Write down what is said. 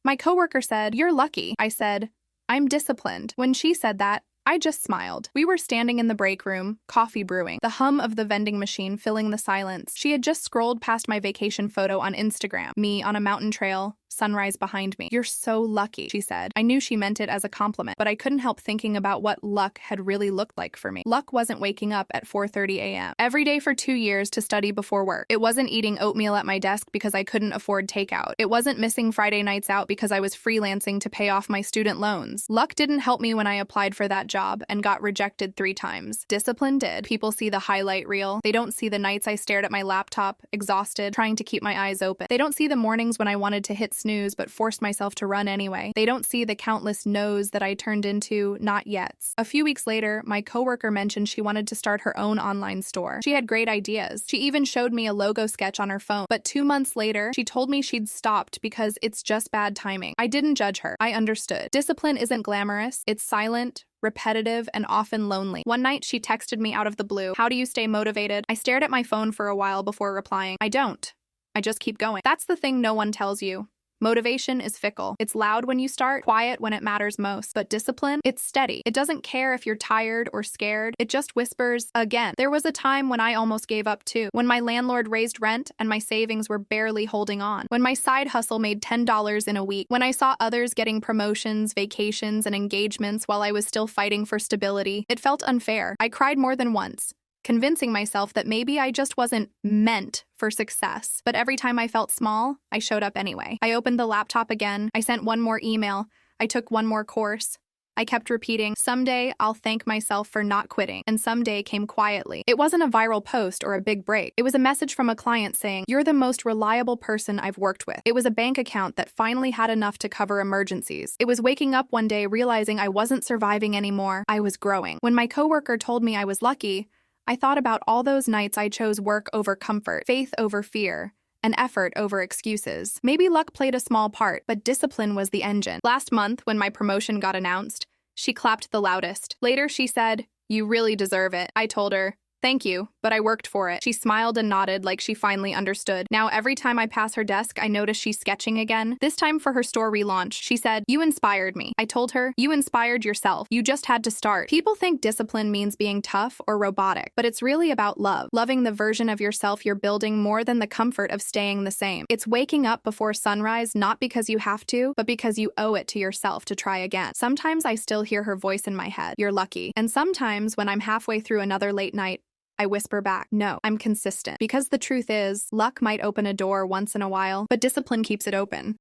My coworker said, "You're lucky." I said, "I'm disciplined." When she said that, I just smiled. We were standing in the break room, coffee brewing, the hum of the vending machine filling the silence. She had just scrolled past my vacation photo on Instagram, me on a mountain trail, sunrise behind me. "You're so lucky," she said. I knew she meant it as a compliment, but I couldn't help thinking about what luck had really looked like for me. Luck wasn't waking up at 4:30 a.m. every day for 2 years to study before work. It wasn't eating oatmeal at my desk because I couldn't afford takeout. It wasn't missing Friday nights out because I was freelancing to pay off my student loans. Luck didn't help me when I applied for that job and got rejected 3 times. Discipline did. People see the highlight reel. They don't see the nights I stared at my laptop, exhausted, trying to keep my eyes open. They don't see the mornings when I wanted to hit snooze but forced myself to run anyway. They don't see the countless no's that I turned into not yets. A few weeks later, my coworker mentioned she wanted to start her own online store. She had great ideas. She even showed me a logo sketch on her phone. But 2 months later, she told me she'd stopped because it's just bad timing. I didn't judge her. I understood. Discipline isn't glamorous. It's silent, repetitive, and often lonely. One night, she texted me out of the blue. "How do you stay motivated?" I stared at my phone for a while before replying. "I don't. I just keep going." That's the thing no one tells you. Motivation is fickle. It's loud when you start, quiet when it matters most. But discipline, it's steady. It doesn't care if you're tired or scared. It just whispers, again. There was a time when I almost gave up too. When my landlord raised rent and my savings were barely holding on. When my side hustle made $10 in a week. When I saw others getting promotions, vacations, and engagements while I was still fighting for stability. It felt unfair. I cried more than once, convincing myself that maybe I just wasn't meant for success. But every time I felt small, I showed up anyway. I opened the laptop again. I sent one more email. I took one more course. I kept repeating, "Someday I'll thank myself for not quitting." And someday came quietly. It wasn't a viral post or a big break. It was a message from a client saying, "You're the most reliable person I've worked with." It was a bank account that finally had enough to cover emergencies. It was waking up one day realizing I wasn't surviving anymore. I was growing. When my coworker told me I was lucky, I thought about all those nights I chose work over comfort, faith over fear, and effort over excuses. Maybe luck played a small part, but discipline was the engine. Last month, when my promotion got announced, she clapped the loudest. Later, she said, "You really deserve it." I told her, "Thank you, but I worked for it." She smiled and nodded like she finally understood. Now, every time I pass her desk, I notice she's sketching again. This time for her store relaunch. She said, "You inspired me." I told her, "You inspired yourself. You just had to start." People think discipline means being tough or robotic, but it's really about love. Loving the version of yourself you're building more than the comfort of staying the same. It's waking up before sunrise, not because you have to, but because you owe it to yourself to try again. Sometimes I still hear her voice in my head, "You're lucky." And sometimes when I'm halfway through another late night, I whisper back, "No, I'm consistent." Because the truth is, luck might open a door once in a while, but discipline keeps it open.